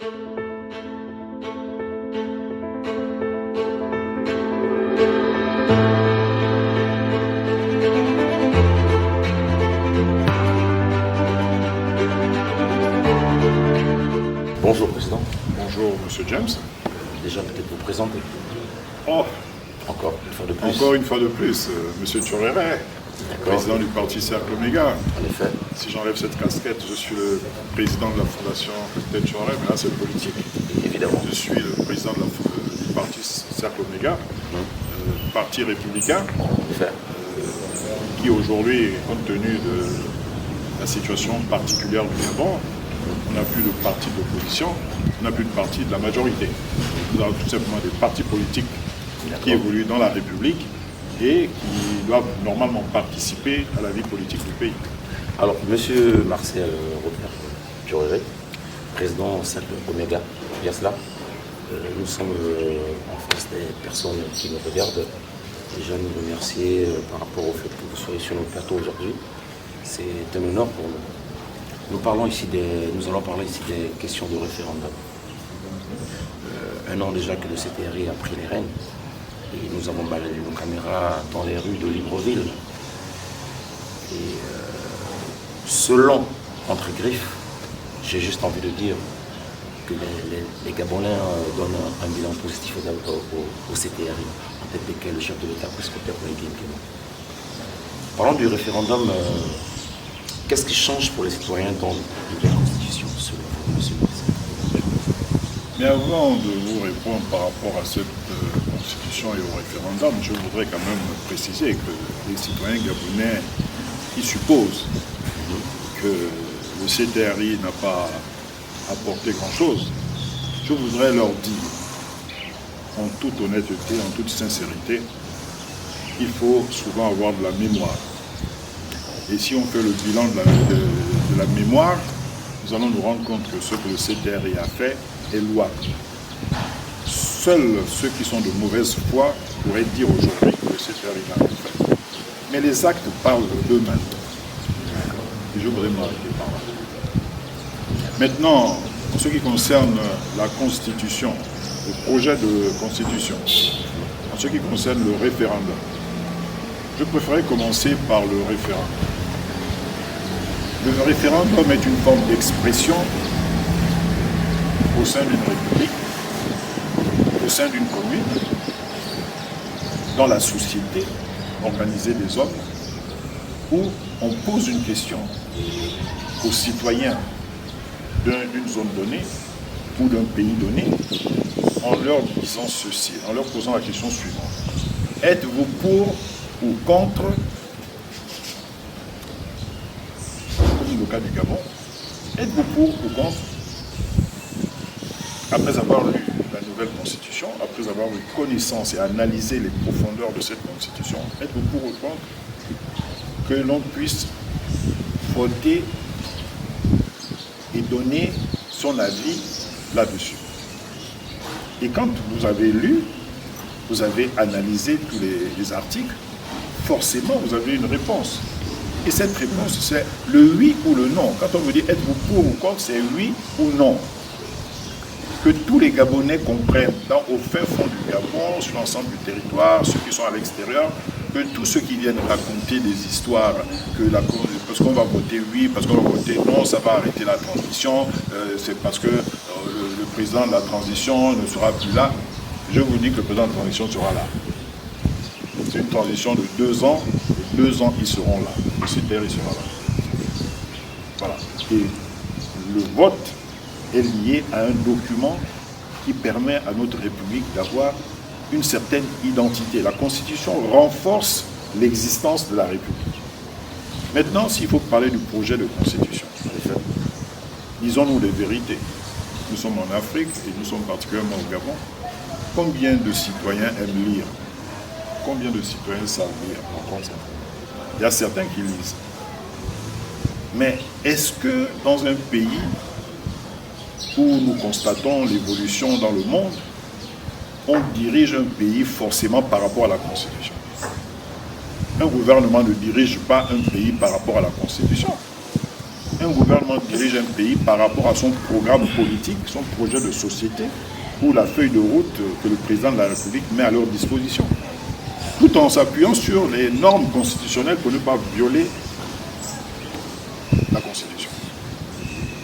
Bonjour, Président. Bonjour, Monsieur James. Déjà, peut-être vous présenter. Oh, Encore une fois de plus. encore une fois de plus, Monsieur Tchorere, président du parti Cercle Omega. En effet. Si j'enlève cette casquette, je suis le président de la fondation Ted Tchorere, mais là c'est politique. Évidemment. Je suis le président du parti Cercle Omega, parti républicain, En effet. qui aujourd'hui, compte tenu de la situation particulière du Gabon, on n'a plus de parti d'opposition, on n'a plus de parti de la majorité. Nous avons tout simplement des partis politiques qui évoluent dans la République et qui doivent normalement participer à la vie politique du pays. Alors, Monsieur Marcel Robert Tchorere, président Cercle Omega, bien cela. Nous sommes en face des personnes qui nous regardent. Déjà nous remercier par rapport au fait que vous soyez sur notre plateau aujourd'hui. C'est un honneur pour nous. Nous allons parler ici des questions de référendum. Un an déjà que le CTRI a pris les rênes et nous avons balayé nos caméras dans les rues de Libreville. Et selon, entre griffes, j'ai juste envie de dire que les Gabonais donnent un bilan positif au CTRI, en tête desquels le chef de l'État prescripteur pour les Guinée. Parlons du référendum. Qu'est-ce qui change pour les citoyens dans la Constitution, selon vous, monsieur le président? Mais avant de vous répondre par rapport à cette Constitution et au référendum, je voudrais quand même préciser que les citoyens gabonais qui supposent que le CTRI n'a pas apporté grand-chose, je voudrais leur dire, en toute honnêteté, en toute sincérité, il faut souvent avoir de la mémoire. Et si on fait le bilan de la mémoire, nous allons nous rendre compte que ce que le CTRI a fait est louable. Seuls ceux qui sont de mauvaise foi pourraient dire aujourd'hui que le CTRI n'a rien fait. Mais les actes parlent d'eux-mêmes. Et je voudrais m'arrêter par là. Maintenant, en ce qui concerne la Constitution, le projet de Constitution, en ce qui concerne le référendum, je préférerais commencer par le référendum. Le référendum est une forme d'expression au sein d'une république, au sein d'une commune, dans la société organisée des hommes, où on pose une question aux citoyens d'une zone donnée ou d'un pays donné, en leur disant ceci, en leur posant la question suivante. Êtes-vous pour ou contre, comme le cas du Gabon, êtes-vous pour ou contre, après avoir lu la nouvelle Constitution, après avoir eu connaissance et analysé les profondeurs de cette Constitution, êtes-vous pour ou contre que l'on puisse voter et donner son avis là-dessus? Et quand vous avez lu, vous avez analysé tous les articles, forcément vous avez une réponse. Et cette réponse, c'est le oui ou le non. Quand on vous dit êtes-vous pour ou contre, c'est oui ou non. Que tous les Gabonais comprennent, au fin fond du Gabon, sur l'ensemble du territoire, ceux qui sont à l'extérieur, que tous ceux qui viennent raconter des histoires, parce qu'on va voter oui, parce qu'on va voter non, ça va arrêter la transition, c'est parce que le président de la transition ne sera plus là. Je vous dis que le président de la transition sera là. C'est une transition de 2 ans, et 2 ans ils seront là. Le CTRI sera là. Voilà. Et le vote est lié à un document qui permet à notre République d'avoir une certaine identité. La Constitution renforce l'existence de la République. Maintenant, s'il faut parler du projet de Constitution, disons-nous les vérités. Nous sommes en Afrique et nous sommes particulièrement au Gabon. Combien de citoyens aiment lire? Combien de citoyens savent lire? Il y a certains qui lisent. Mais est-ce que dans un pays où nous constatons l'évolution dans le monde, on dirige un pays forcément par rapport à la Constitution? Un gouvernement ne dirige pas un pays par rapport à la Constitution. Un gouvernement dirige un pays par rapport à son programme politique, son projet de société ou la feuille de route que le président de la République met à leur disposition, tout en s'appuyant sur les normes constitutionnelles pour ne pas violer la Constitution.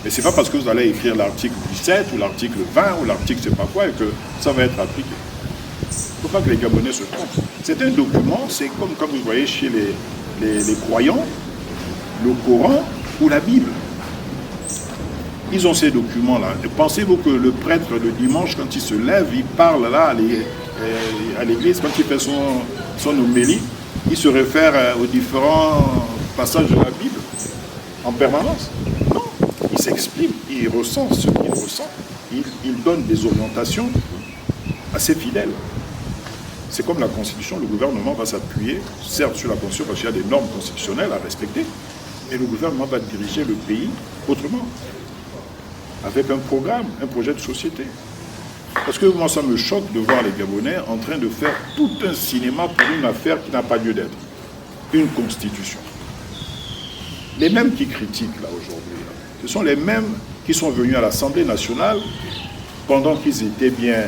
Mais ce n'est pas parce que vous allez écrire l'article 17 ou l'article 20 ou l'article je ne sais pas quoi et que ça va être appliqué. Il ne faut pas que les Gabonais se trompent. C'est un document, c'est comme vous voyez chez les croyants, le Coran ou la Bible. Ils ont ces documents-là. Pensez-vous que le prêtre, le dimanche, quand il se lève, il parle là à l'église, quand il fait son homélie, il se réfère aux différents passages de la Bible en permanence? Non. Il s'exprime, il ressent ce qu'il ressent. Il donne des orientations à ses fidèles. C'est comme la Constitution, le gouvernement va s'appuyer, certes sur la Constitution, parce qu'il y a des normes constitutionnelles à respecter, mais le gouvernement va diriger le pays autrement, avec un programme, un projet de société. Parce que moi, ça me choque de voir les Gabonais en train de faire tout un cinéma pour une affaire qui n'a pas lieu d'être. Une constitution. Les mêmes qui critiquent là aujourd'hui, ce sont les mêmes qui sont venus à l'Assemblée nationale pendant qu'ils étaient bien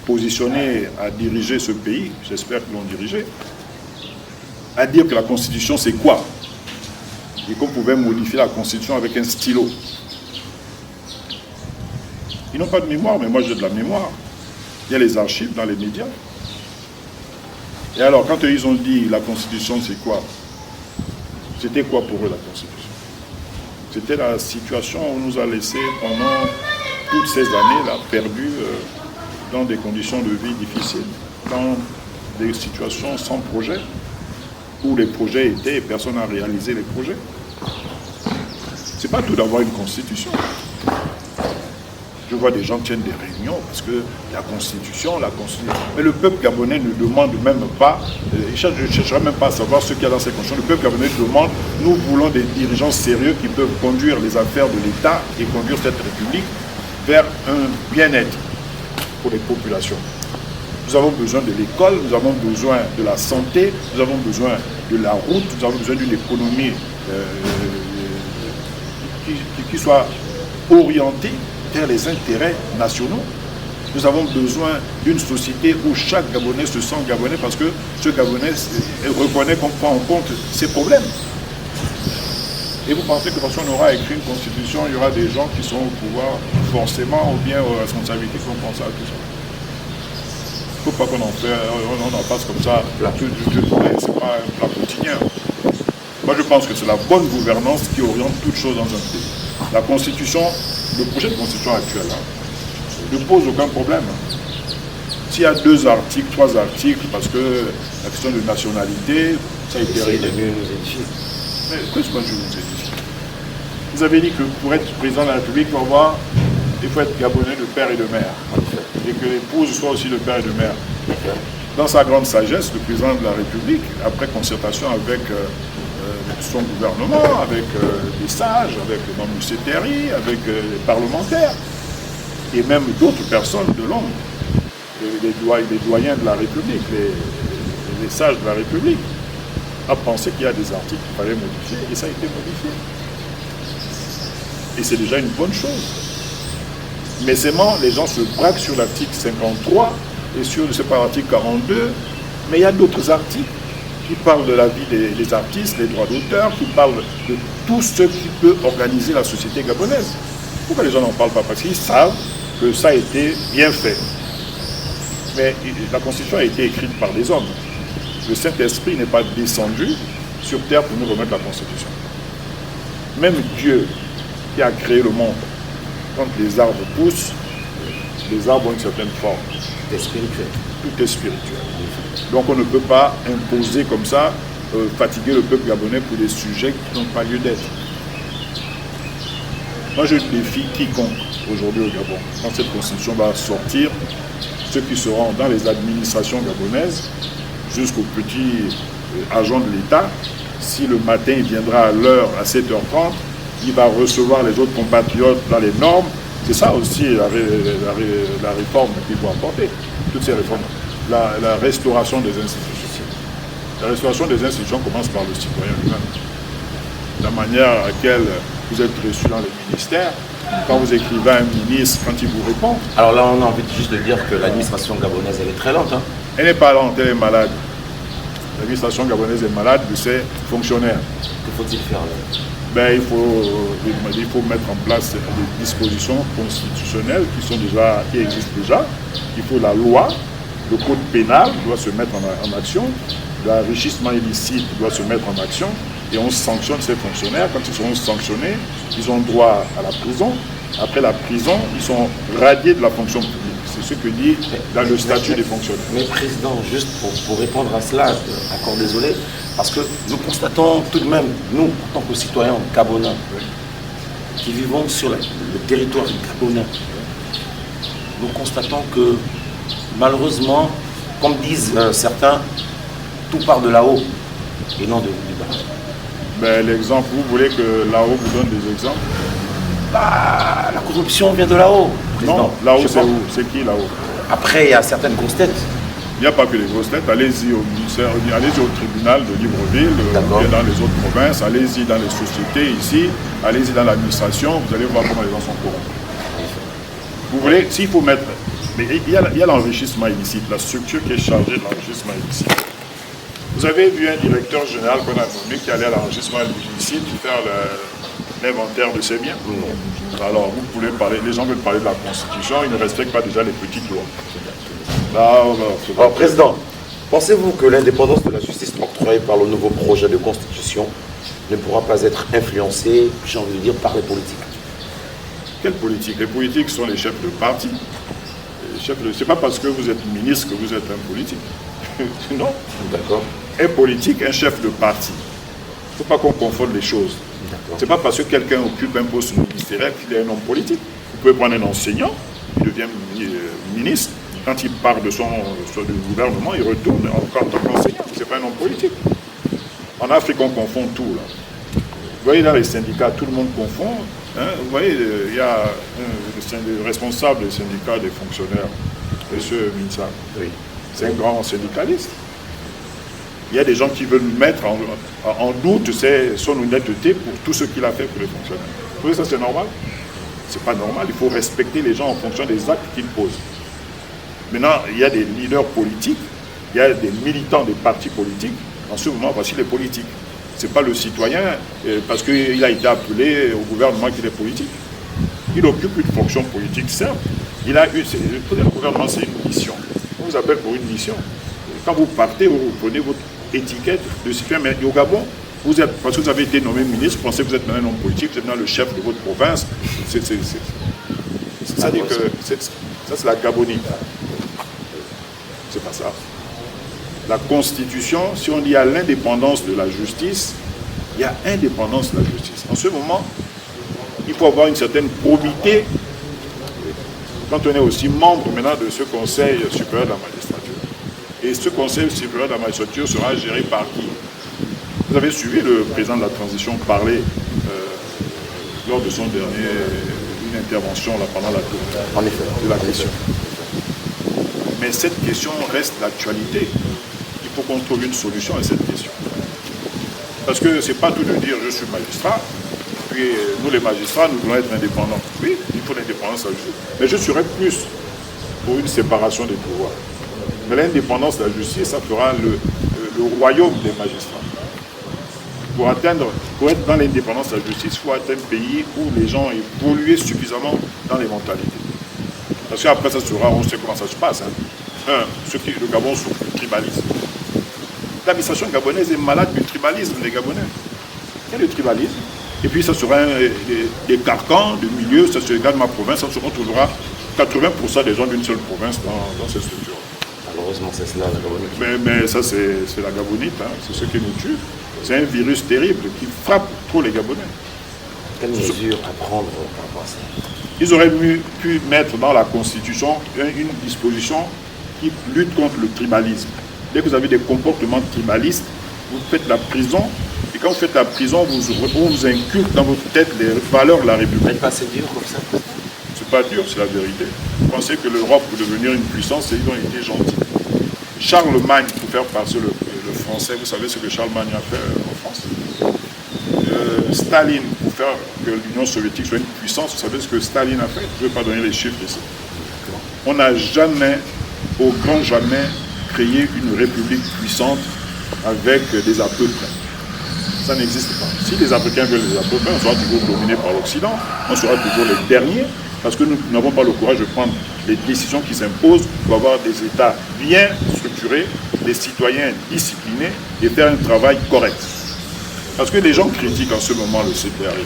positionnés à diriger ce pays, j'espère qu'ils l'ont dirigé, à dire que la constitution c'est quoi? Et qu'on pouvait modifier la constitution avec un stylo. Ils n'ont pas de mémoire, mais moi j'ai de la mémoire. Il y a les archives dans les médias. Et alors, quand ils ont dit la Constitution, c'est quoi? C'était quoi pour eux la Constitution? C'était la situation où on nous a laissés pendant toutes ces années-là, perdus dans des conditions de vie difficiles, dans des situations sans projet, où les projets étaient et personne n'a réalisé les projets. C'est pas tout d'avoir une Constitution. Je vois des gens qui tiennent des réunions parce que la Constitution. Mais le peuple gabonais ne demande même pas, je ne chercherai même pas à savoir ce qu'il y a dans ces constitutions. Le peuple gabonais demande, nous voulons des dirigeants sérieux qui peuvent conduire les affaires de l'État et conduire cette République vers un bien-être pour les populations. Nous avons besoin de l'école, nous avons besoin de la santé, nous avons besoin de la route, nous avons besoin d'une économie qui soit orientée vers les intérêts nationaux. Nous avons besoin d'une société où chaque Gabonais se sent Gabonais parce que ce Gabonais reconnaît qu'on prend en compte ses problèmes. Et vous pensez que parce qu'on aura écrit une constitution, il y aura des gens qui sont au pouvoir forcément ou bien aux responsabilités qui vont penser à tout ça. Il ne faut pas qu'on en fasse comme ça. C'est pas un plat quotidien. Moi je pense que c'est la bonne gouvernance qui oriente toutes choses dans un pays. La constitution, le projet de constitution actuel ne pose aucun problème. S'il y a 2 articles, 3 articles, parce que la question de nationalité, ça a été réglé. Mais qu'est-ce que je vous ai dit? Vous avez dit que pour être président de la République, il faut être gabonais de père et de mère. Et que l'épouse soit aussi de père et de mère. Dans sa grande sagesse, le président de la République, après concertation avec son gouvernement, avec les sages, avec les membres du CTRI, avec les parlementaires, et même d'autres personnes de l'ombre, les doyens de la République, les sages de la République, a pensé qu'il y a des articles qu'il fallait modifier, et ça a été modifié. Et c'est déjà une bonne chose. Mais seulement, les gens se braquent sur l'article 53 et sur, je sais pas, l'article 42, mais il y a d'autres articles qui parlent de la vie des artistes, des droits d'auteur, qui parlent de tout ce qui peut organiser la société gabonaise. Pourquoi les gens n'en parlent pas? Parce qu'ils savent que ça a été bien fait. Mais la Constitution a été écrite par des hommes. Le Saint-Esprit n'est pas descendu sur terre pour nous remettre la Constitution. Même Dieu qui a créé le monde, quand les arbres poussent, les arbres ont une certaine forme. Tout est spirituel. Tout est spirituel. Donc on ne peut pas imposer comme ça, fatiguer le peuple gabonais pour des sujets qui n'ont pas lieu d'être. Moi je défie quiconque aujourd'hui au Gabon. Quand cette constitution va sortir, ceux qui seront dans les administrations gabonaises, jusqu'aux petits agents de l'État, si le matin il viendra à l'heure à 7h30, il va recevoir les autres compatriotes dans les normes. C'est ça aussi la réforme qu'il faut apporter. Toutes ces réformes. La restauration des institutions. La restauration des institutions commence par le citoyen lui-même. La manière à laquelle vous êtes reçu dans le ministère, quand vous écrivez à un ministre, quand il vous répond. Alors là, on a envie juste de dire que l'administration gabonaise, elle est très lente. Hein. Elle n'est pas lente, elle est malade. L'administration gabonaise est malade de ses fonctionnaires. Que faut-il faire là? Ben, il faut mettre en place des dispositions constitutionnelles qui existent déjà. Il faut la loi, le code pénal doit se mettre en action, l'enrichissement illicite doit se mettre en action et on sanctionne ces fonctionnaires. Quand ils seront sanctionnés, ils ont droit à la prison. Après la prison, ils sont radiés de la fonction publique. C'est ce que dit dans le statut des fonctionnaires. Mais Président, juste pour répondre à cela, encore désolé, parce que nous constatons tout de même, nous, en tant que citoyens gabonais, qui vivons sur le territoire gabonais, nous constatons que malheureusement, comme disent certains, tout part de là-haut et non du bas. Ben, l'exemple, vous voulez que là-haut vous donne des exemples? Bah, la corruption vient de là-haut. Non, là-haut c'est où? C'est qui là-haut? Après, il y a certaines grosses têtes. Il n'y a pas que les grosses têtes. Allez-y au ministère, allez-y au tribunal de Libreville, dans les autres provinces, allez-y dans les sociétés ici, allez-y dans l'administration, vous allez voir comment les gens sont corrompus. Vous voulez, s'il faut mettre... Mais il y a l'enrichissement illicite, la structure qui est chargée de l'enrichissement illicite. Vous avez vu un directeur général qu'on a nommé qui allait à l'enrichissement illicite faire l'inventaire de ses biens? Non. Alors, vous pouvez parler, les gens veulent parler de la Constitution, ils ne respectent pas déjà les petites lois. Alors, Président, pensez-vous que l'indépendance de la justice octroyée par le nouveau projet de Constitution ne pourra pas être influencée, j'ai envie de dire, par les politiques? Quelle politique? Les politiques sont les chefs de parti. Ce n'est pas parce que vous êtes ministre que vous êtes un politique. Non. D'accord. Un politique, un chef de parti. Il ne faut pas qu'on confonde les choses. Ce n'est pas parce que quelqu'un occupe un poste ministériel qu'il est un homme politique. Vous pouvez prendre un enseignant, il devient ministre. Quand il part du gouvernement, il retourne encore en tant qu'enseignant. Ce n'est pas un homme politique. En Afrique, on confond tout. Là. Vous voyez, dans les syndicats, tout le monde confond. Hein. Vous voyez, il y a le responsable des syndicats des fonctionnaires, M. Minsa. Oui. C'est un grand syndicaliste. Il y a des gens qui veulent mettre en doute son honnêteté pour tout ce qu'il a fait pour les fonctionnaires. Vous voyez, ça c'est normal? C'est pas normal. Il faut respecter les gens en fonction des actes qu'ils posent. Maintenant, il y a des leaders politiques, il y a des militants des partis politiques. En ce moment, voici les politiques. Ce n'est pas le citoyen, parce qu'il a été appelé au gouvernement qu'il est politique. Il occupe une fonction politique, certes. Le gouvernement, c'est une mission. On vous appelle pour une mission. Quand vous partez, vous prenez votre étiquette de citoyen. Mais au Gabon, parce que vous avez été nommé ministre, vous pensez que vous êtes maintenant un homme politique, vous êtes maintenant le chef de votre province. C'est-à-dire que ça, c'est la Gabonite. C'est pas ça. La Constitution, si on dit à l'indépendance de la justice, il y a indépendance de la justice. En ce moment, il faut avoir une certaine probité quand on est aussi membre maintenant de ce Conseil supérieur de la magistrature. Et ce Conseil supérieur de la magistrature sera géré par qui? Vous avez suivi le président de la transition parler lors de son une intervention là, pendant la tour de la question. Mais cette question reste d'actualité. Il faut qu'on trouve une solution à cette question. Parce que ce n'est pas tout de dire je suis magistrat, puis nous les magistrats, nous voulons être indépendants. Oui, il faut l'indépendance à la justice. Mais je serais plus pour une séparation des pouvoirs. Mais l'indépendance de la justice, ça fera le royaume des magistrats. Pour être dans l'indépendance de la justice, il faut être un pays où les gens évoluent suffisamment dans les mentalités. Parce qu'après, ça sera, on sait comment ça se passe. Hein. Le Gabon souffre du tribalisme. L'administration gabonaise est malade du tribalisme des Gabonais. Il y a le tribalisme. Et puis, ça sera des carcans de milieu. Ça se regarde ma province, on se retrouvera 80% des gens d'une seule province dans cette structure. Malheureusement, c'est cela, la Gabonite. Mais ça, c'est la Gabonite. Hein. C'est ce qui nous tue. C'est un virus terrible qui frappe trop les Gabonais. Quelles mesures à prendre par rapport à ça? Ils auraient pu mettre dans la Constitution une disposition qui lutte contre le tribalisme. Dès que vous avez des comportements tribalistes, vous faites la prison, et quand vous faites la prison, on vous inculque dans votre tête les valeurs de la République. C'est pas assez dur comme ça? C'est pas dur, c'est la vérité. Vous pensez que l'Europe, pour devenir une puissance, ils ont été gentils. Charlemagne, pour faire passer le français, vous savez ce que Charlemagne a fait en France? Staline, pour faire que l'Union soviétique soit une puissance. Vous savez ce que Staline a fait? Je ne vais pas donner les chiffres ici. On n'a jamais, au grand jamais, créé une république puissante avec des à peu près. Ça n'existe pas. Si les Africains veulent des à peu près, on sera toujours dominé par l'Occident, on sera toujours les derniers, parce que nous n'avons pas le courage de prendre les décisions qui s'imposent pour avoir des États bien structurés, des citoyens disciplinés et faire un travail correct. Parce que les gens critiquent en ce moment le CTRI.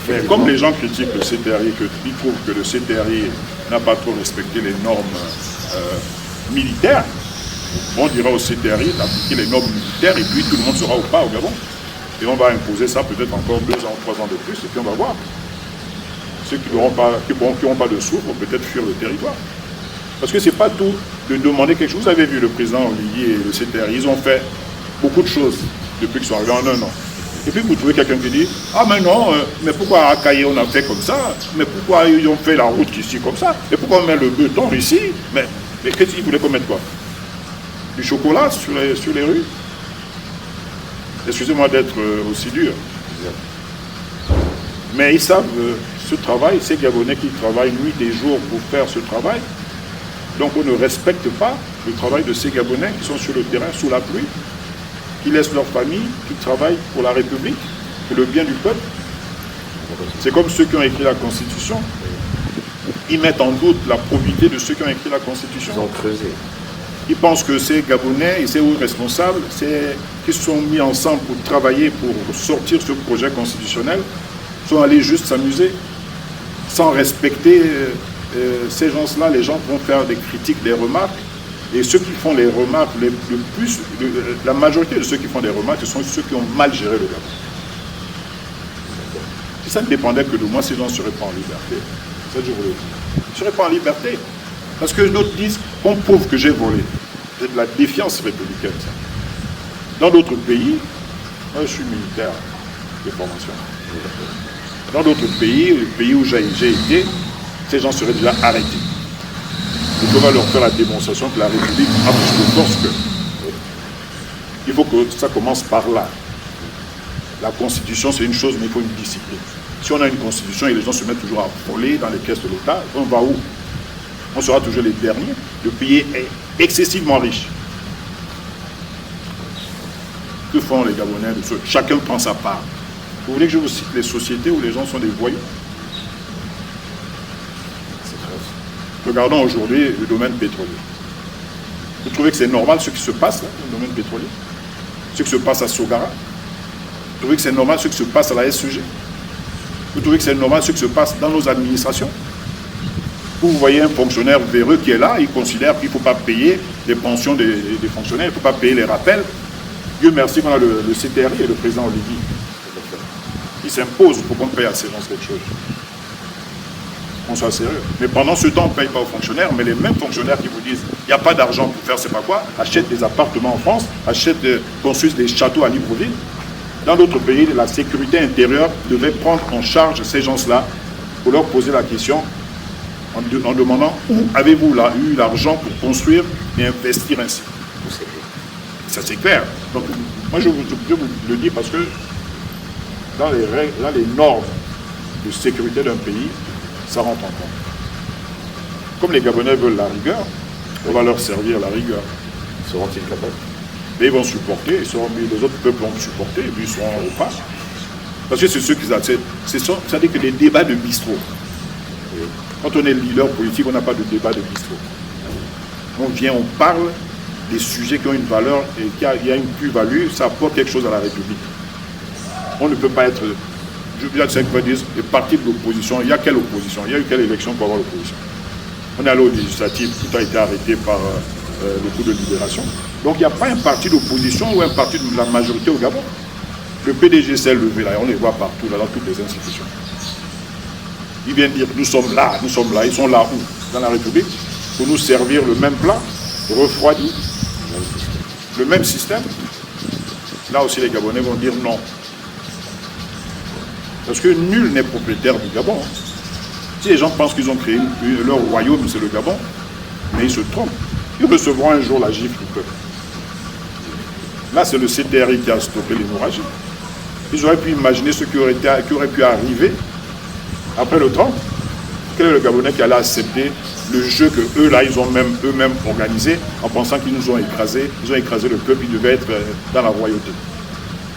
Mais comme les gens critiquent le CTRI, qu'ils trouvent que le CTRI n'a pas trop respecté les normes militaires, on dira au CTRI d'appliquer les normes militaires et puis tout le monde sera au pas au Gabon. Et on va imposer ça peut-être encore 2 ans, 3 ans de plus et puis on va voir. Ceux qui n'auront pas de souffle vont peut-être fuir le territoire. Parce que ce n'est pas tout de demander quelque chose. Vous avez vu le président Oligui et le CTRI, ils ont fait beaucoup de choses depuis qu'ils sont arrivés en 1 an. Et puis vous trouvez quelqu'un qui dit « Ah mais non, mais pourquoi à Kaye on a fait comme ça? Mais pourquoi ils ont fait la route ici comme ça? Et pourquoi on met le béton ici? Mais qu'est-ce qu'ils voulaient qu'on mette quoi? Du chocolat sur les rues? » Excusez-moi d'être aussi dur. Mais ils savent ce travail, ces Gabonais qui travaillent nuit et jour pour faire ce travail. Donc on ne respecte pas le travail de ces Gabonais qui sont sur le terrain sous la pluie, qui laissent leur famille, qui travaillent pour la République, pour le bien du peuple. C'est comme ceux qui ont écrit la Constitution. Ils mettent en doute la probité de ceux qui ont écrit la Constitution. Ils ont creusé. Ils pensent que ces Gabonais et ces hauts responsables qui se sont mis ensemble pour travailler, pour sortir ce projet constitutionnel, sont allés juste s'amuser, sans respecter ces gens-là. Les gens vont faire des critiques, des remarques, et ceux qui font les remarques, la majorité de ceux qui font des remarques, ce sont ceux qui ont mal géré le Gabon. Si ça ne dépendait que de moi, ces gens ne seraient pas en liberté. Ça, je vous le dis. Ils ne seraient pas en liberté. Parce que d'autres disent qu'on prouve que j'ai volé. C'est de la défiance républicaine, ça. Dans d'autres pays, moi je suis militaire de formation. Dans d'autres pays, le pays où j'ai été, ces gens seraient déjà arrêtés. Il faut leur faire la démonstration que la République a plus de force que. Il faut que ça commence par là. La Constitution, c'est une chose, mais il faut une discipline. Si on a une Constitution et les gens se mettent toujours à voler dans les caisses de l'État, on va où? On sera toujours les derniers. Le pays est excessivement riche. Que font les Gabonais de ce? Chacun prend sa part. Vous voulez que je vous cite les sociétés où les gens sont des voyous? Regardons aujourd'hui le domaine pétrolier. Vous trouvez que c'est normal ce qui se passe là, dans le domaine pétrolier? Ce qui se passe à Sogara? Vous trouvez que c'est normal ce qui se passe à la SEG? Vous trouvez que c'est normal ce qui se passe dans nos administrations? Vous voyez un fonctionnaire véreux qui est là, il considère qu'il ne faut pas payer les pensions des fonctionnaires, il ne faut pas payer les rappels. Dieu merci qu'on a le CTRI et le président Oligui. Il s'impose pour qu'on paye à ces gens quelque chose. On soit sérieux. Mais pendant ce temps, on ne paye pas aux fonctionnaires, mais les mêmes fonctionnaires qui vous disent il n'y a pas d'argent pour faire c'est pas quoi, achètent des appartements en France, construisent des châteaux à Libreville. Dans d'autres pays, la sécurité intérieure devait prendre en charge ces gens-là pour leur poser la question en demandant où avez-vous eu l'argent pour construire et investir ainsi. Ça c'est clair. Donc moi je vous le dis parce que dans les règles, là les normes de sécurité d'un pays, ça rentre en compte. Comme les Gabonais veulent la rigueur, on va leur servir la rigueur. Seront-ils capables? Mais ils vont supporter, les autres peuples vont supporter, et puis ils seront au pas. Parce que c'est ceux qui acceptent. C'est-à-dire que les débats de bistrot. Quand on est leader politique, on n'a pas de débat de bistrot. On vient, on parle des sujets qui ont une valeur et il y a une plus-value, ça apporte quelque chose à la République. On ne peut pas être... Je veux dire, c'est que dire, les partis de l'opposition, il y a quelle opposition? Il y a eu quelle élection pour avoir l'opposition? On est allé aux législatives, tout a été arrêté par le coup de libération. Donc il n'y a pas un parti d'opposition ou un parti de la majorité au Gabon. Le PDG s'est levé là, on les voit partout, là, dans toutes les institutions. Ils viennent dire nous sommes là, ils sont là où? Dans la République, pour nous servir le même plat, refroidi, le même système. Là aussi les Gabonais vont dire non. Parce que nul n'est propriétaire du Gabon. Si les gens pensent qu'ils ont créé leur royaume, c'est le Gabon, mais ils se trompent. Ils recevront un jour la gifle du peuple. Là, c'est le CTRI qui a stoppé l'hémorragie. Ils auraient pu imaginer ce qui aurait pu arriver après le 30. Quel est le Gabonais qui allait accepter le jeu que eux là ils ont eux-mêmes organisé en pensant qu'ils nous ont écrasés, ils ont écrasé le peuple, ils devaient être dans la royauté.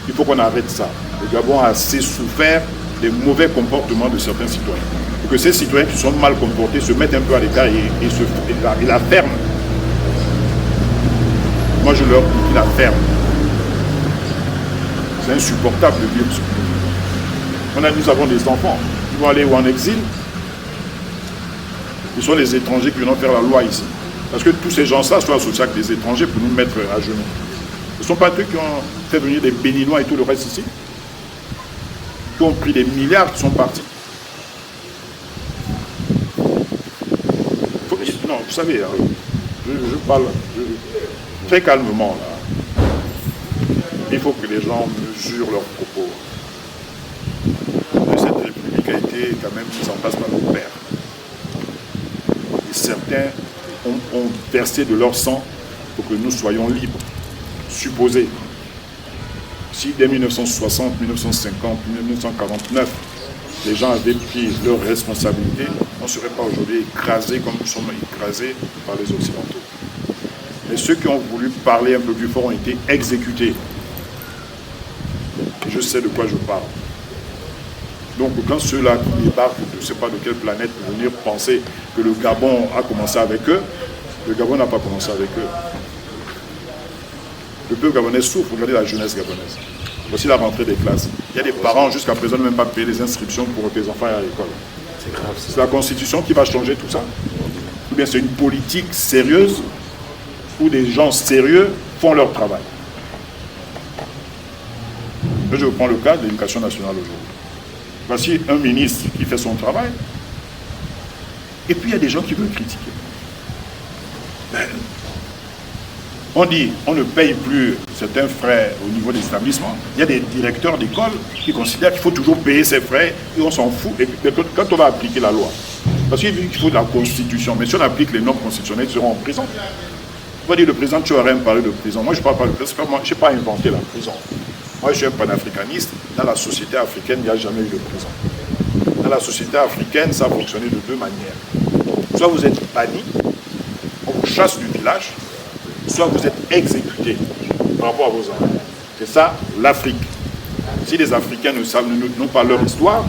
Il faut qu'on arrête ça. Le Gabon a assez souffert des mauvais comportements de certains citoyens. Et que ces citoyens qui sont mal comportés se mettent un peu à l'écart et la ferment. Moi je leur dis qu'ils la ferment. C'est insupportable de vivre ça. Nous avons des enfants qui vont aller en exil. Ce sont les étrangers qui viennent faire la loi ici. Parce que tous ces gens-là sont associés avec des étrangers pour nous mettre à genoux. Ce ne sont pas eux qui ont fait venir des Béninois et tout le reste ici, qui ont pris des milliards, qui sont partis. Non, vous savez, je parle très calmement là. Il faut que les gens mesurent leurs propos. Cette république a été quand même mise en place par nos pères. Et certains ont versé de leur sang pour que nous soyons libres. Supposé. Si dès 1960, 1950, 1949, les gens avaient pris leurs responsabilités, on ne serait pas aujourd'hui écrasés comme nous sommes écrasés par les Occidentaux. Mais ceux qui ont voulu parler un peu plus fort ont été exécutés. Et je sais de quoi je parle. Donc quand ceux-là qui débarquent, je ne sais pas de quelle planète, venir penser que le Gabon a commencé avec eux, le Gabon n'a pas commencé avec eux. Le peuple gabonais souffre, regardez la jeunesse gabonaise. Voici la rentrée des classes. Il y a des parents jusqu'à présent ne même pas payer les inscriptions pour que les enfants aillent à l'école. C'est grave. C'est la Constitution qui va changer tout ça. Ou bien c'est une politique sérieuse où des gens sérieux font leur travail. Je prends le cas de l'éducation nationale aujourd'hui. Voici un ministre qui fait son travail, et puis il y a des gens qui veulent critiquer. On dit, on ne paye plus certains frais au niveau des établissements. Il y a des directeurs d'école qui considèrent qu'il faut toujours payer ses frais, et on s'en fout. Et quand on va appliquer la loi, parce qu'il faut de la Constitution, mais si on applique les normes constitutionnelles, ils seront en prison. On va dire, le président, tu aurais parlé de prison. Moi, je ne parle pas de prison, je n'ai pas inventé la prison. Moi, je suis un panafricaniste. Dans la société africaine, il n'y a jamais eu de prison. Dans la société africaine, ça a fonctionné de deux manières. Soit vous êtes banni, on vous chasse du village, soit vous êtes exécuté par rapport à vos enfants. C'est ça, l'Afrique. Si les Africains n'ont pas leur histoire,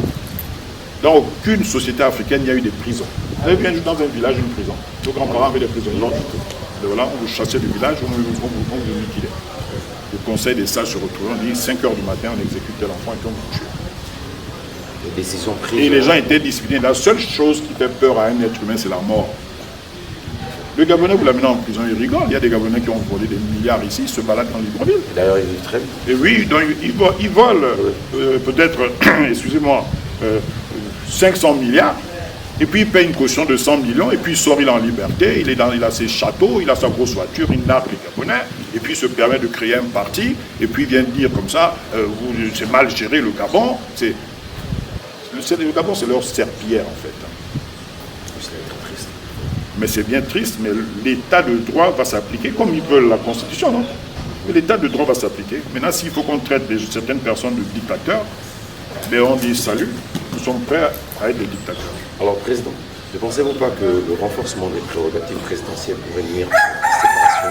dans aucune société africaine, il y a eu des prisons. Vous avez bien vu dans un village une prison. Vos grands-parents avaient des prisonniers. Non, du tout. Et voilà, on vous chassait du village, on vous liquidait. Le conseil des sages se retrouvait, on dit 5 h du matin, on exécute tel enfant et puis on vous tue. Les décisions prises. Et les gens étaient disciplinés. La seule chose qui fait peur à un être humain, c'est la mort. Le Gabonais, vous l'amenez en prison, il rigole. Il y a des Gabonais qui ont volé des milliards ici, ils se baladent dans Libreville. D'ailleurs, ils vivent très bien. Et oui, donc, ils volent peut-être, excusez-moi, 500 milliards. Et puis il paye une caution de 100 millions, et puis il sort, il est en liberté, il a ses châteaux, il a sa grosse voiture, il nargue les Gabonais, et puis il se permet de créer un parti, et puis il vient de dire comme ça, c'est mal géré le Gabon. Le Gabon, c'est leur serpillière en fait. C'est triste. Mais c'est bien triste, mais l'état de droit va s'appliquer, comme ils veulent la Constitution, non? L'état de droit va s'appliquer. Maintenant, s'il faut qu'on traite certaines personnes de dictateurs, ben on dit salut, nous sommes prêts à être des dictateurs. Alors, Président, ne pensez-vous pas que le renforcement des prérogatives présidentielles pourrait nuire à la séparation?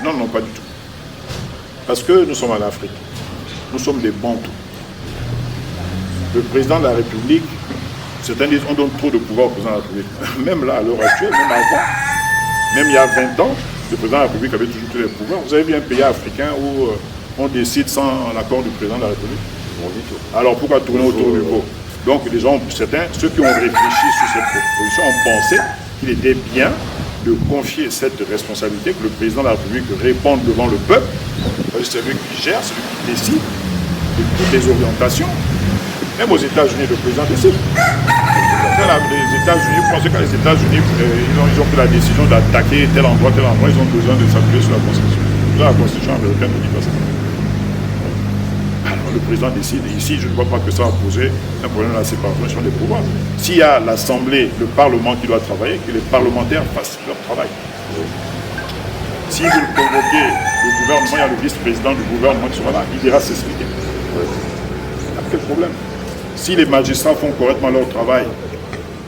Non, non, pas du tout. Parce que nous sommes en Afrique. Nous sommes des Bantous. Le président de la République, certains disent on donne trop de pouvoir au président de la République. Même là, à l'heure actuelle, même avant, même il y a 20 ans, le président de la République avait toujours tous les pouvoirs. Vous avez vu un pays africain où on décide sans l'accord du président de la République? On dit tout. Alors pourquoi tourner autour du pot? Donc les gens, certains, ceux qui ont réfléchi sur cette proposition ont pensé qu'il était bien de confier cette responsabilité, que le président de la République réponde devant le peuple. C'est lui qui gère, c'est lui qui décide de toutes les orientations. Même aux États-Unis, le président décide. Les États-Unis, vous pensez que les États-Unis, ils ont pris la décision d'attaquer tel endroit, ils ont besoin de s'appuyer sur la Constitution. Là, la Constitution américaine ne dit pas ça. Le président décide, et ici je ne vois pas que ça va poser un problème à la séparation des pouvoirs. S'il y a l'Assemblée, le Parlement qui doit travailler, que les parlementaires fassent leur travail. Si vous convoquez le gouvernement, il y a le vice-président du gouvernement qui sera là, il ira s'expliquer. Quel problème? Si les magistrats font correctement leur travail,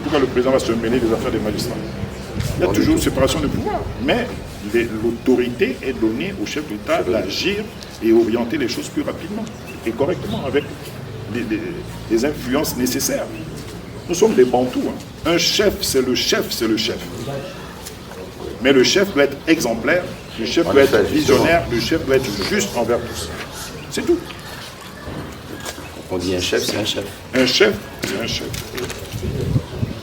pourquoi le président va se mêler des affaires des magistrats? Il y a toujours une séparation de pouvoir. Mais l'autorité est donnée au chef d'État d'agir et orienter les choses plus rapidement et correctement avec les influences nécessaires. Nous sommes des bantous. Hein. Un chef, c'est le chef, c'est le chef. Mais le chef doit être exemplaire, le chef doit être visionnaire, le chef doit être juste envers tous. C'est tout. On dit un chef, c'est un chef. Un chef, c'est un chef.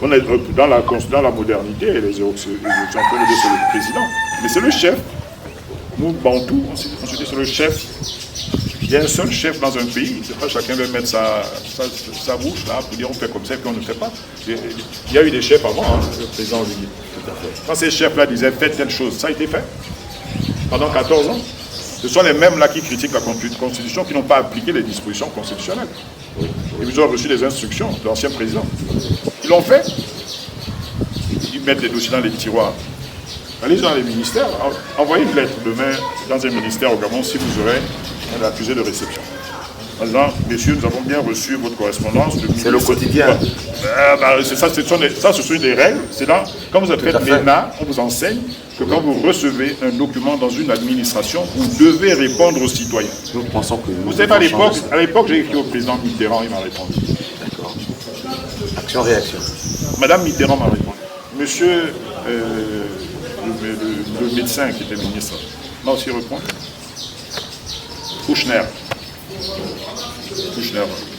On est dans la modernité, les Occidentaux disent c'est le président, mais c'est le chef. Nous, Bantous, on se dit c'est le chef. Il y a un seul chef dans un pays, c'est pas chacun veut mettre sa bouche là pour dire on fait comme ça et puis on ne fait pas. Il y a eu des chefs avant, hein, le président Olivier. Quand ces chefs-là disaient faites telle chose, ça a été fait pendant 14 ans. Ce sont les mêmes là qui critiquent la Constitution, qui n'ont pas appliqué les dispositions constitutionnelles. Et ils ont reçu des instructions de l'ancien président. Ils l'ont fait. Ils mettent les dossiers dans les tiroirs. Allez dans les ministères, envoyez une lettre demain dans un ministère au Gabon si vous aurez un accusé de réception. En disant, messieurs, nous avons bien reçu votre correspondance. C'est le quotidien. Ça, ce sont des règles. C'est là, quand vous êtes fait MENA, on vous enseigne que quand vous recevez un document dans une administration, vous devez répondre aux citoyens. Nous pensons que vous savez, à l'époque, j'ai écrit au président Mitterrand, il m'a répondu. D'accord. Action-réaction. Madame Mitterrand m'a répondu. Monsieur le médecin qui était ministre m'a aussi répondu. Kouchner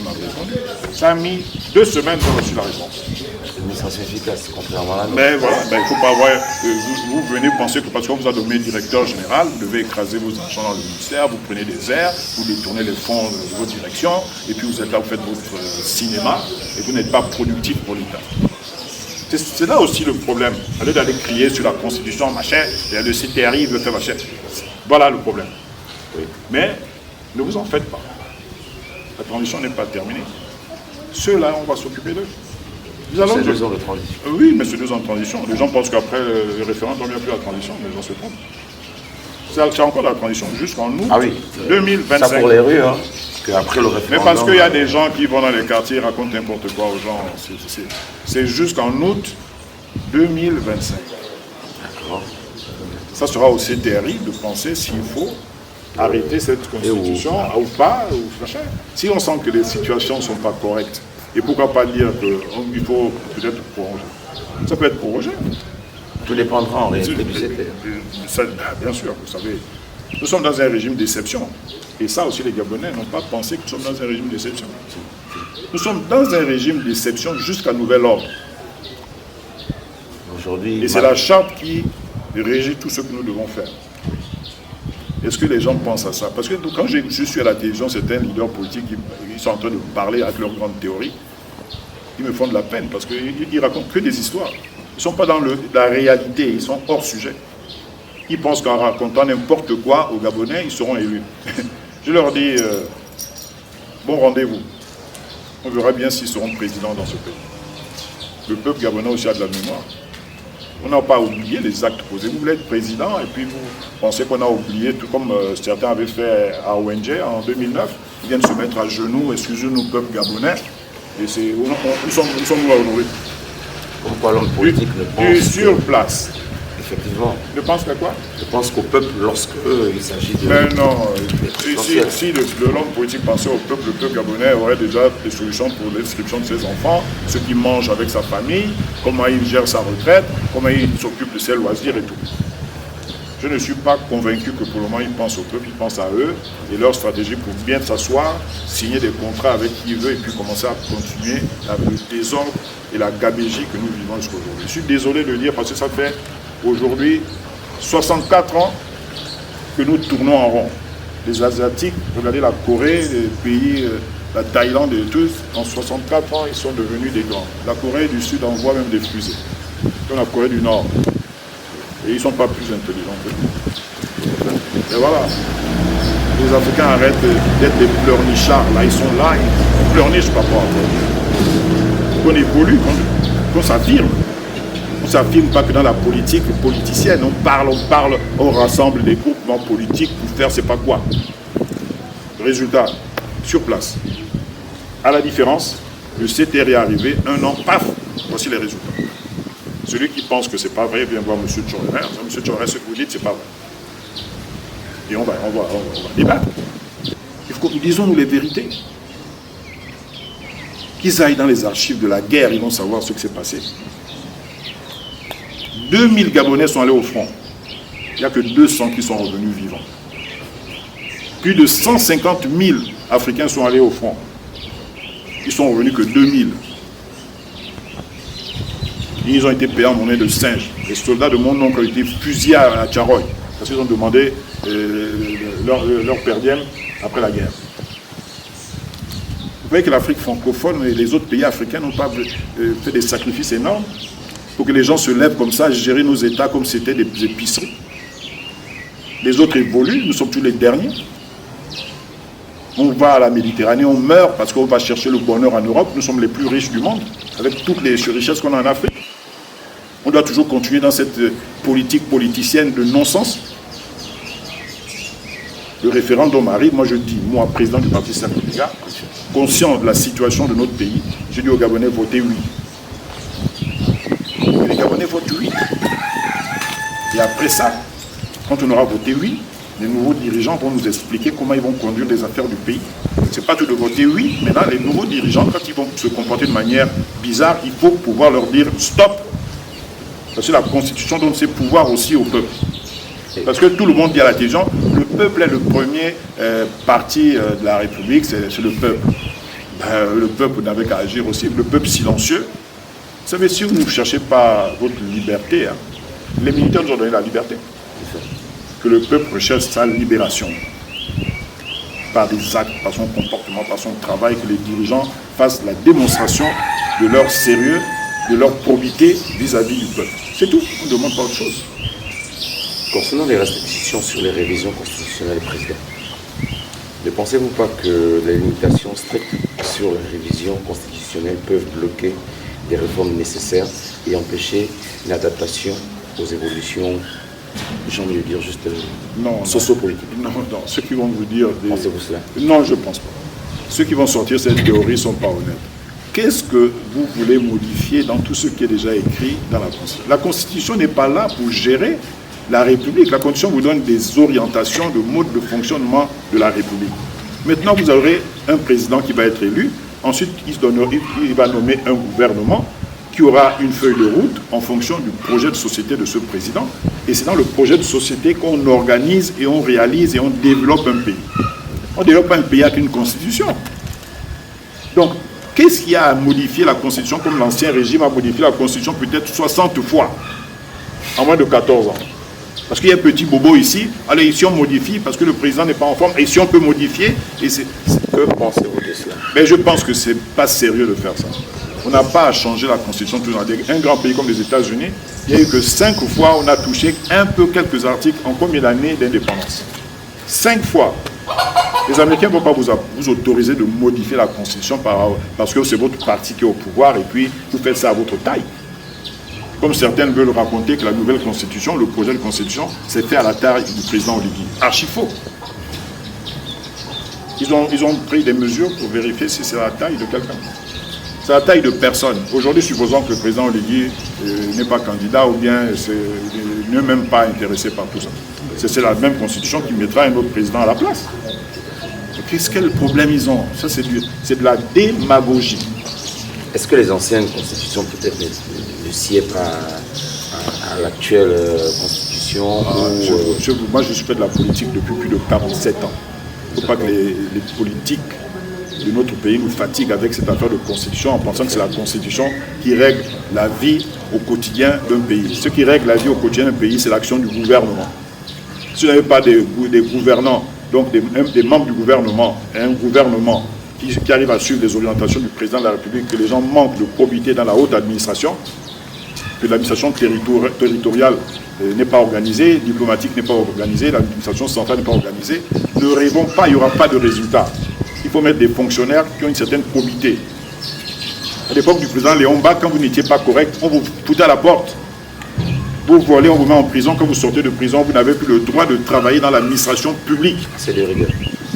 m'a répondu. Ça a mis 2 semaines pour reçu la réponse. C'est une mission efficace, contrairement à la nôtre. Mais voilà, il ne faut pas avoir. Vous venez penser que parce qu'on vous a nommé directeur général, vous devez écraser vos argent dans le ministère, vous prenez des airs, vous détournez les fonds de votre direction, et puis vous êtes là, vous faites votre cinéma, et vous n'êtes pas productif pour l'État. C'est là aussi le problème. Allez d'aller crier sur la Constitution, machin, le CTRI veut faire machin. Voilà le problème. Oui. Mais ne vous en faites pas. La transition n'est pas terminée. Ceux-là, on va s'occuper d'eux. C'est 2 ans de transition. Oui, mais c'est 2 ans de transition. Les gens pensent qu'après le référendum, il n'y a plus la transition, mais les gens se trompent. C'est encore la transition jusqu'en août 2025. Ça pour les rues, hein. Qu'après le référendum. Mais parce qu'il y a des gens qui vont dans les quartiers et racontent n'importe quoi aux gens. C'est jusqu'en août 2025. D'accord. Ça sera au CTRI de penser s'il faut arrêter cette constitution ou pas. Si on sent que les situations ne sont pas correctes, et pourquoi pas dire qu'il faut peut-être proroger. Ça peut être prorogé. Tout dépendra en réalité du CTRI. Bien sûr, vous savez. Nous sommes dans un régime d'exception. Et ça aussi, les Gabonais n'ont pas pensé que nous sommes dans un régime d'exception. Nous sommes dans un régime d'exception jusqu'à nouvel ordre. Et c'est la charte qui régit tout ce que nous devons faire. Est-ce que les gens pensent à ça? Parce que quand je suis à la télévision, certains leaders politiques, ils sont en train de parler avec leurs grandes théories. Ils me font de la peine parce qu'ils racontent que des histoires. Ils ne sont pas dans la réalité, ils sont hors sujet. Ils pensent qu'en racontant n'importe quoi aux Gabonais, ils seront élus. Je leur dis, bon rendez-vous. On verra bien s'ils seront présidents dans ce pays. Le peuple gabonais aussi a de la mémoire. On n'a pas oublié les actes posés. Vous voulez être président et puis vous pensez qu'on a oublié, tout comme certains avaient fait à ONG en 2009. Ils viennent se mettre à genoux, excusez-nous, peuple gabonais. Et nous sommes là aujourd'hui. Pourquoi l'homme politique ne pense sur place. Effectivement. Ne pense qu'à quoi? Je pense qu'au peuple, lorsque il s'agit de... Mais non, si l'homme politique pensait au peuple, le peuple gabonais aurait déjà des solutions pour l'inscription de ses enfants, ce qu'il mange avec sa famille, comment il gère sa retraite, comment il s'occupe de ses loisirs et tout. Je ne suis pas convaincu que pour le moment, ils pensent au peuple, ils pensent à eux et leur stratégie pour bien s'asseoir, signer des contrats avec qui ils veulent et puis commencer à continuer le désordre et la gabégie que nous vivons jusqu'à aujourd'hui. Je suis désolé de le dire parce que ça fait aujourd'hui 64 ans que nous tournons en rond. Les Asiatiques, regardez la Corée, les pays, la Thaïlande et tous, en 64 ans, ils sont devenus des grands. La Corée du Sud envoie même des fusées, comme la Corée du Nord. Et ils ne sont pas plus intelligents que nous. Et voilà. Les Africains arrêtent d'être des pleurnichards. Là, ils sont là, ils pleurnichent par rapport à eux. Qu'on évolue, qu'on s'affirme. On ne s'affirme pas que dans la politique politicienne. On parle, on rassemble des groupements politiques pour faire c'est pas quoi. Résultat, sur place. À la différence, le CTR est arrivé, 1 an, paf, voici les résultats. Celui qui pense que ce n'est pas vrai vient voir M. Tchorrer. M. Tchorrer, ce que vous dites, ce n'est pas vrai. Et on va débattre. Il faut que nous disons-nous les vérités. Qu'ils aillent dans les archives de la guerre, ils vont savoir ce qui s'est passé. 2000 Gabonais sont allés au front. Il n'y a que 200 qui sont revenus vivants. Plus de 150 000 Africains sont allés au front. Ils sont revenus que 2000. Ils ont été payés en monnaie de singe. Les soldats de mon oncle ont été fusillés à Tcharoy parce qu'ils ont demandé leur per diem après la guerre. Vous voyez que l'Afrique francophone et les autres pays africains n'ont pas fait des sacrifices énormes pour que les gens se lèvent comme ça, gérer nos États comme si c'était des épiceries. Les autres évoluent, nous sommes tous les derniers. On va à la Méditerranée, on meurt parce qu'on va chercher le bonheur en Europe. Nous sommes les plus riches du monde, avec toutes les richesses qu'on a en Afrique. On doit toujours continuer dans cette politique politicienne de non-sens. Le référendum arrive, moi je dis, moi, président du Parti Saint-Péga, conscient de la situation de notre pays, je dis aux Gabonais, votez oui. Et les Gabonais votent oui. Et après ça, quand on aura voté oui, les nouveaux dirigeants vont nous expliquer comment ils vont conduire les affaires du pays. Ce n'est pas tout de voter oui, mais là, les nouveaux dirigeants, quand ils vont se comporter de manière bizarre, il faut pouvoir leur dire stop. Parce que la Constitution donne ses pouvoirs aussi au peuple. Parce que tout le monde dit à la télévision, le peuple est le premier parti de la République, c'est le peuple. Le peuple n'avait qu'à agir aussi, le peuple silencieux. Vous savez, si vous ne cherchez pas votre liberté, hein, les militaires nous ont donné la liberté. Que le peuple recherche sa libération. Par des actes, par son comportement, par son travail, que les dirigeants fassent la démonstration de leur sérieux, de leur probité vis-à-vis du peuple. C'est tout, on ne demande pas autre chose. Concernant les restrictions sur les révisions constitutionnelles, Président, ne pensez-vous pas que les limitations strictes sur les révisions constitutionnelles peuvent bloquer des réformes nécessaires et empêcher une adaptation aux évolutions, j'ai envie de dire juste socio-politiques? Non, ceux qui vont vous dire... Pensez-vous cela? Non, je ne pense pas. Ceux qui vont sortir cette théorie ne sont pas honnêtes. Qu'est-ce que vous voulez modifier dans tout ce qui est déjà écrit dans la Constitution? La Constitution n'est pas là pour gérer la République. La Constitution vous donne des orientations, de mode de fonctionnement de la République. Maintenant, vous aurez un président qui va être élu. Ensuite, il va nommer un gouvernement qui aura une feuille de route en fonction du projet de société de ce président. Et c'est dans le projet de société qu'on organise et on réalise et on développe un pays. On ne développe pas un pays avec une constitution. Donc, qu'est-ce qu'il y a à modifier la constitution comme l'ancien régime a modifié la constitution peut-être 60 fois en moins de 14 ans? Parce qu'il y a un petit bobo ici, allez, ici on modifie parce que le président n'est pas en forme, et ici on peut modifier. Et que pensez-vous de cela? Mais je pense que ce n'est pas sérieux de faire ça. On n'a pas à changer la constitution. Un grand pays comme les États-Unis, il n'y a eu que 5 fois on a touché un peu quelques articles en combien d'années d'indépendance? 5 fois. Les Américains ne vont pas vous autoriser de modifier la constitution parce que c'est votre parti qui est au pouvoir et puis vous faites ça à votre taille. Comme certains veulent raconter que la nouvelle constitution, le projet de constitution, c'est fait à la taille du président Oligui. Archi faux. Ils ont pris des mesures pour vérifier si c'est la taille de quelqu'un. C'est la taille de personne. Aujourd'hui, supposons que le président Oligui n'est pas candidat ou bien n'est même pas intéressé par tout ça. C'est la même constitution qui mettra un autre président à la place. Quel problème ils ont? Ça, c'est de la démagogie. Est-ce que les anciennes constitutions peut-être ne sied pas à l'actuelle constitution? Moi, je suis fait de la politique depuis plus de 47 ans. Il ne faut pas que les politiques de notre pays nous fatiguent avec cette affaire de constitution en pensant que c'est la constitution qui règle la vie au quotidien d'un pays. Ce qui règle la vie au quotidien d'un pays, c'est l'action du gouvernement. Si vous n'avez pas des gouvernants, donc des membres du gouvernement, et un gouvernement qui arrive à suivre les orientations du président de la République, que les gens manquent de probité dans la haute administration, que l'administration territoriale n'est pas organisée, diplomatique n'est pas organisée, l'administration centrale n'est pas organisée, ne rêvons pas, il n'y aura pas de résultat. Il faut mettre des fonctionnaires qui ont une certaine probité. À l'époque du président Léon Bach, quand vous n'étiez pas correct, on vous foutait à la porte. Vous volez, on vous met en prison. Quand vous sortez de prison, vous n'avez plus le droit de travailler dans l'administration publique. C'est de rigueur.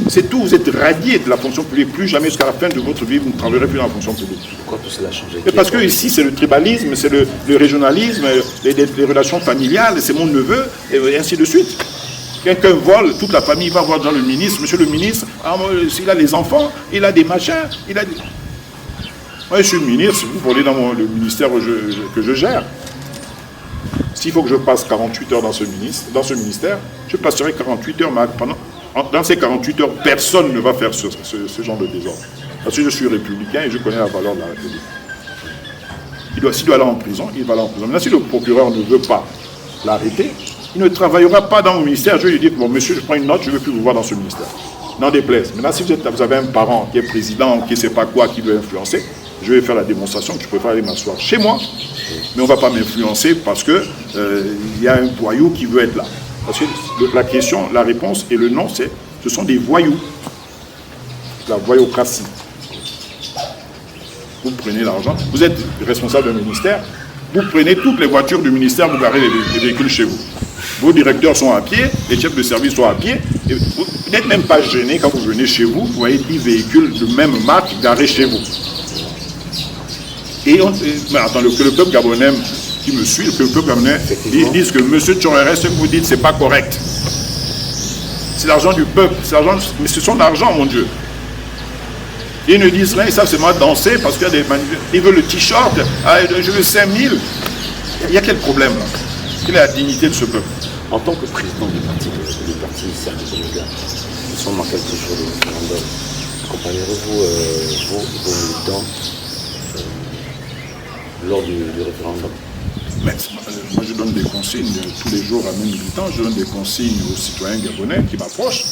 C'est tout, vous êtes radié de la fonction publique. Plus jamais jusqu'à la fin de votre vie, vous ne travaillerez plus dans la fonction publique. Pourquoi tout cela a changé? Parce que ici, c'est le tribalisme, c'est le régionalisme, les relations familiales, c'est mon neveu, et ainsi de suite. Quelqu'un vole, toute la famille va voir dans le ministre. Monsieur le ministre, il a les enfants, il a des machins, il a des... Moi, je suis ministre, vous volez dans le ministère que je gère. S'il faut que je passe 48 heures dans ce ministère, je passerai 48 heures, mais dans ces 48 heures, personne ne va faire ce genre de désordre. Parce que je suis républicain et je connais la valeur de la République. S'il doit aller en prison, il va aller en prison. Maintenant, si le procureur ne veut pas l'arrêter, il ne travaillera pas dans mon ministère. Je vais lui dire, bon, monsieur, je prends une note, je ne veux plus vous voir dans ce ministère. N'en déplaise. Maintenant, si vous avez un parent qui est président, qui ne sait pas quoi, qui veut influencer, je vais faire la démonstration que je préfère aller m'asseoir chez moi, mais on ne va pas m'influencer parce qu'il y a un voyou qui veut être là. Parce que la question, la réponse et le non, ce sont des voyous. La voyocratie. Vous prenez l'argent, vous êtes responsable d'un ministère, vous prenez toutes les voitures du ministère, vous garez les véhicules chez vous. Vos directeurs sont à pied, les chefs de service sont à pied, et vous n'êtes même pas gêné quand vous venez chez vous, vous voyez 10 véhicules de même marque garés chez vous. Mais attendez, que le peuple gabonais qui me suit, que le peuple gabonais disent que M. Tchoréré, ce que vous dites, c'est pas correct. C'est l'argent du peuple, mais c'est son argent, mon Dieu. Ils ne disent rien, ils savent seulement danser parce qu'il y a des manifestants. Ils veulent le t-shirt, je veux 5000. Il y a quel problème là? Quelle est la dignité de ce peuple? En tant que président du parti Cercle Communautaire, nous sommes en quelques jours de référendum. Accompagnerez-vous vos militants lors du référendum? Moi, je donne des consignes tous les jours à mes militants, je donne des consignes aux citoyens gabonais qui m'approchent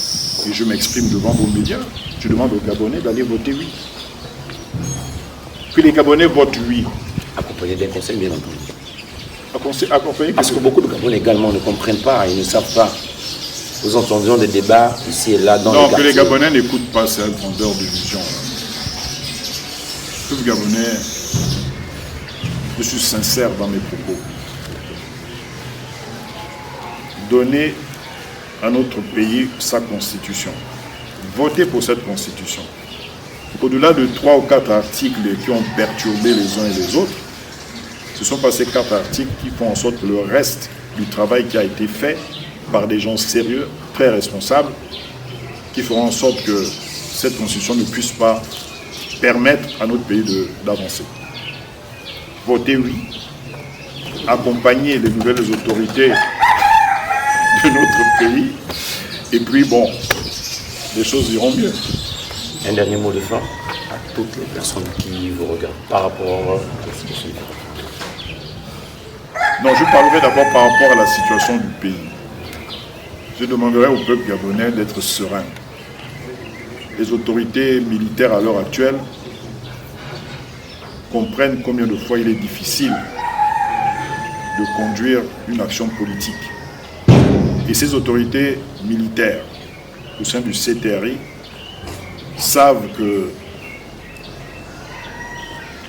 et je m'exprime devant vos médias. Je demande aux Gabonais d'aller voter oui. Que les Gabonais votent oui. Accompagné d'un conseil, bien entendu. Parce que beaucoup de Gabonais également ne comprennent pas, ils ne savent pas. Nous entendons des débats ici et là dans les quartiers. Non, que les Gabonais n'écoutent pas, c'est un vendeur d'illusions. Que les Gabonais, je suis sincère dans mes propos. Donner à notre pays sa constitution. Votez pour cette constitution. Au-delà de 3 ou 4 articles qui ont perturbé les uns et les autres, ce ne sont pas ces 4 articles qui font en sorte que le reste du travail qui a été fait par des gens sérieux, très responsables, qui feront en sorte que cette constitution ne puisse pas permettre à notre pays d'avancer. Votez oui. Accompagner les nouvelles autorités de notre pays. Et puis bon, les choses iront mieux. Un dernier mot de fin à toutes les personnes qui vous regardent par rapport à la situation. Non, je parlerai d'abord par rapport à la situation du pays. Je demanderai au peuple gabonais d'être serein. Les autorités militaires à l'heure actuelle comprennent combien de fois il est difficile de conduire une action politique. Et ces autorités militaires au sein du CTRI savent que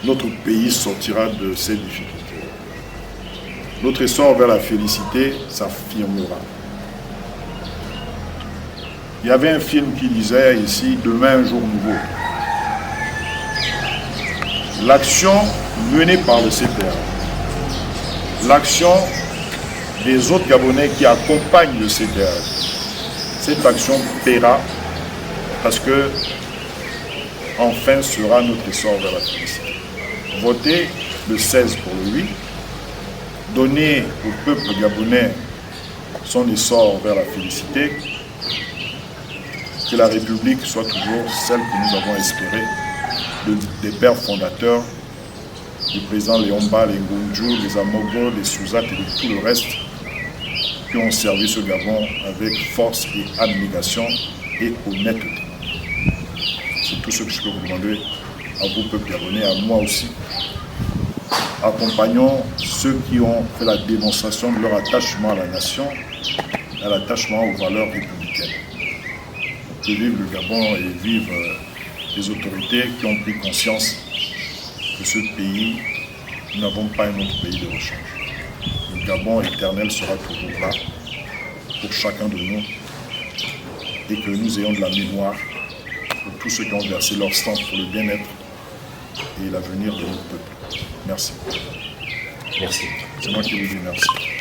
notre pays sortira de ces difficultés. Notre essor vers la félicité s'affirmera. Il y avait un film qui disait ici « Demain, un jour nouveau ». L'action menée par le CTRI, l'action des autres Gabonais qui accompagnent le CTRI, cette action paiera parce que enfin sera notre essor vers la félicité. Votez le 16 pour le oui, donnez au peuple gabonais son essor vers la félicité, que la République soit toujours celle que nous avons espérée, des pères fondateurs, du président Léomba, les Ngunju, les Amogo, les Souzat et de tout le reste qui ont servi ce Gabon avec force et abnégation et honnêteté. C'est tout ce que je peux vous demander à vous, peuple gabonais, à moi aussi. Accompagnons ceux qui ont fait la démonstration de leur attachement à la nation, à l'attachement aux valeurs républicaines. Que vive le Gabon et vive les autorités qui ont pris conscience que ce pays, nous n'avons pas un autre pays de rechange. Le Gabon éternel sera toujours là pour chacun de nous. et que nous ayons de la mémoire pour tous ceux qui ont versé leur sang pour le bien-être et l'avenir de notre peuple. Merci. Merci. C'est moi qui vous dis merci.